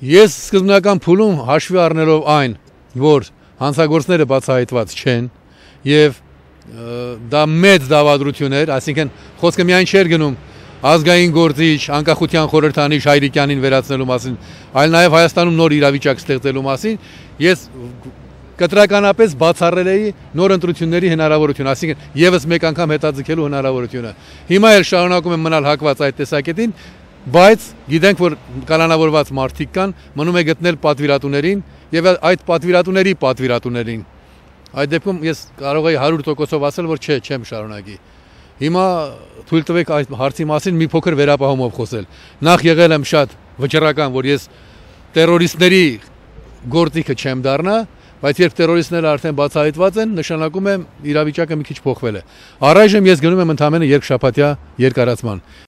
Ես սկզբնական փուլում հաշվի առնելով այն, որ հանցագործները բացահայտված չեն եւ դա մեծ դավադրություն էր, այսինքն խոսքը միայն չէր գնում ազգային գործիչ, անկախության խորհրդանիշ Հայրիկյանին վերացնելու մասին, այլ նաեւ Հայաստանում նոր իրավիճակ ստեղծելու մասին, ես կտրականապես բացառել էի նոր ընտրությունների հնարավորությունը, այսինքն եւս մեկ անգամ հետաձգելու հնարավորությունը։ Հիմա էլ շարունակում եմ մնալ հակված այդ տեսակետին, բայց գիտենք, որ կալանավորված մարդիկ կան, մնում է գտնել պատվիրատուներին եւ այդ պատվիրատուների պատվիրատուներին։ Այդ դեպքում ես կարող եի 100%-ով ասել, որ չէ, չեմ շարունակի։ Հիմա թույլ տվեք այդ հարցի մասին մի փոքր վերապահումով խոսել։ Նախ եղել եմ շատ վճռական, որ ես տերորիստների գործիքը չեմ դառնա, բայց երբ տերորիստները արդեն բացահայտված են, նշանակում է իրավիճակը մի քիչ փոխվել է։ Առայժմ ես գնում եմ ընդամենը երկշաբաթյա երկարացման։